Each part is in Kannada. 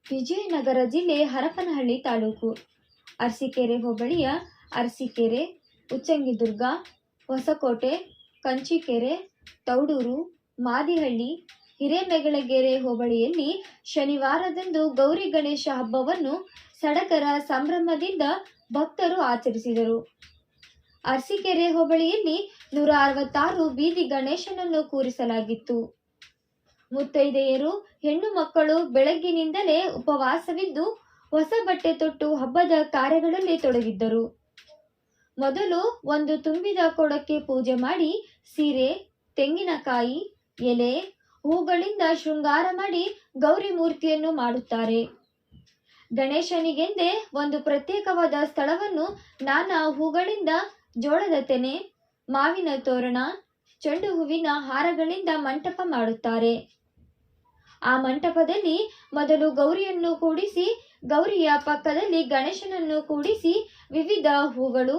ವಿಜಯನಗರ ಜಿಲ್ಲೆ ಹರಪನಹಳ್ಳಿ ತಾಲೂಕು ಅರಸೀಕೆರೆ ಹೋಬಳಿಯ ಅರಸೀಕೆರೆ, ಉಚ್ಚಂಗಿದುರ್ಗ, ಹೊಸಕೋಟೆ, ಕಂಚಿಕೆರೆ, ತೌಡೂರು, ಮಾದಿಹಳ್ಳಿ, ಹಿರೇಮೆಗಳಗೆರೆ ಹೋಬಳಿಯಲ್ಲಿ ಶನಿವಾರದಂದು ಗೌರಿ ಗಣೇಶ ಹಬ್ಬವನ್ನು ಸಡಗರ ಸಂಭ್ರಮದಿಂದ ಭಕ್ತರು ಆಚರಿಸಿದರು. ಅರಸೀಕೆರೆ ಹೋಬಳಿಯಲ್ಲಿ 166 ಬೀದಿ ಗಣೇಶನನ್ನು ಕೂರಿಸಲಾಗಿತ್ತು. ಮುತ್ತೈದೆಯರು, ಹೆಣ್ಣು ಮಕ್ಕಳು ಬೆಳಗ್ಗಿನಿಂದಲೇ ಉಪವಾಸವಿದ್ದು ಹೊಸ ಬಟ್ಟೆ ತೊಟ್ಟು ಹಬ್ಬದ ಕಾರ್ಯಗಳಲ್ಲಿ ತೊಡಗಿದ್ದರು. ಮೊದಲು ಒಂದು ತುಂಬಿದ ಕೊಡಕ್ಕೆ ಪೂಜೆ ಮಾಡಿ ಸೀರೆ, ತೆಂಗಿನಕಾಯಿ, ಎಲೆ, ಹೂಗಳಿಂದ ಶೃಂಗಾರ ಮಾಡಿ ಗೌರಿ ಮೂರ್ತಿಯನ್ನು ಮಾಡುತ್ತಾರೆ. ಗಣೇಶನಿಗೆಂದೇ ಒಂದು ಪ್ರತ್ಯೇಕವಾದ ಸ್ಥಳವನ್ನು ನಾನಾ ಹೂಗಳಿಂದ, ಜೋಳದ ತೆನೆ, ಮಾವಿನ ತೋರಣ, ಚೆಂಡು ಹೂವಿನ ಹಾರಗಳಿಂದ ಮಂಟಪ ಮಾಡುತ್ತಾರೆ. ಆ ಮಂಟಪದಲ್ಲಿ ಮೊದಲು ಗೌರಿಯನ್ನು ಕೂಡಿಸಿ, ಗೌರಿಯ ಪಕ್ಕದಲ್ಲಿ ಗಣೇಶನನ್ನು ಕೂಡಿಸಿ ವಿವಿಧ ಹೂಗಳು,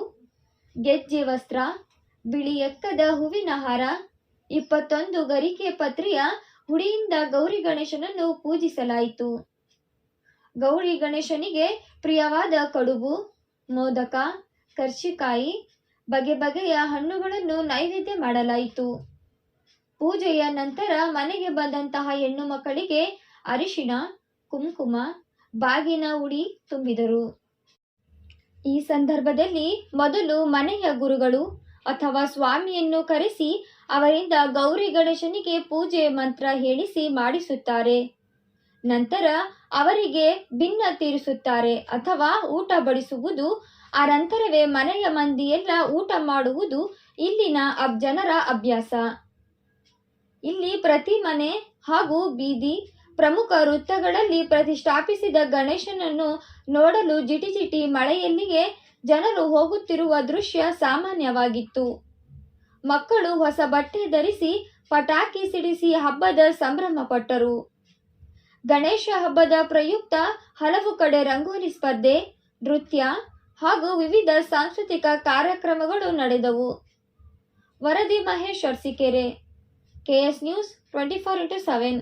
ಗೆಜ್ಜೆ ವಸ್ತ್ರ, ಬಿಳಿ ಎಕ್ಕದ ಹೂವಿನ ಹಾರ, 21 ಗರಿಕೆ ಪತ್ರಿಯ ಹುಡಿಯಿಂದ ಗೌರಿ ಗಣೇಶನನ್ನು ಪೂಜಿಸಲಾಯಿತು. ಗೌರಿ ಗಣೇಶನಿಗೆ ಪ್ರಿಯವಾದ ಕಡುಬು, ಮೋದಕ, ಕರ್ಚಿಕಾಯಿ, ಬಗೆ ಬಗೆಯ ಹಣ್ಣುಗಳನ್ನು ನೈವೇದ್ಯ ಮಾಡಲಾಯಿತು. ಪೂಜೆಯ ನಂತರ ಮನೆಗೆ ಬಂದಂತಹ ಹೆಣ್ಣು ಮಕ್ಕಳಿಗೆ ಅರಿಶಿಣ, ಕುಂಕುಮ, ಬಾಗಿನ ಉಡಿ ತುಂಬಿದರು. ಈ ಸಂದರ್ಭದಲ್ಲಿ ಮೊದಲು ಮನೆಯ ಗುರುಗಳು ಅಥವಾ ಸ್ವಾಮಿಯನ್ನು ಕರೆಸಿ ಅವರಿಂದ ಗೌರಿ ಗಣೇಶನಿಗೆ ಪೂಜೆ ಮಂತ್ರ ಹೇಳಿಸಿ ಮಾಡಿಸುತ್ತಾರೆ. ನಂತರ ಅವರಿಗೆ ಭಿನ್ನ ತೀರಿಸುತ್ತಾರೆ ಅಥವಾ ಊಟ ಬಡಿಸುವುದು. ಆ ನಂತರವೇ ಮನೆಯ ಮಂದಿಯೆಲ್ಲ ಊಟ ಮಾಡುವುದು ಇಲ್ಲಿನ ಜನರ ಅಭ್ಯಾಸ. ಇಲ್ಲಿ ಪ್ರತಿ ಮನೆ ಹಾಗೂ ಬೀದಿ, ಪ್ರಮುಖ ವೃತ್ತಗಳಲ್ಲಿ ಪ್ರತಿಷ್ಠಾಪಿಸಿದ ಗಣೇಶನನ್ನು ನೋಡಲು ಜಿಟಿಜಿಟಿ ಮಳೆಯಲ್ಲಿಯೇ ಜನರು ಹೋಗುತ್ತಿರುವ ದೃಶ್ಯ ಸಾಮಾನ್ಯವಾಗಿತ್ತು. ಮಕ್ಕಳು ಹೊಸ ಬಟ್ಟೆ ಧರಿಸಿ ಪಟಾಕಿ ಸಿಡಿಸಿ ಹಬ್ಬದ ಸಂಭ್ರಮ ಪಟ್ಟರು. ಗಣೇಶ ಹಬ್ಬದ ಪ್ರಯುಕ್ತ ಹಲವು ಕಡೆ ರಂಗೋಲಿ ಸ್ಪರ್ಧೆ, ನೃತ್ಯ ಹಾಗೂ ವಿವಿಧ ಸಾಂಸ್ಕೃತಿಕ ಕಾರ್ಯಕ್ರಮಗಳು ನಡೆದವು. ವರದಿ ಮಹೇಶ್, ಅರಸೀಕೆರೆ, KS News 24/7.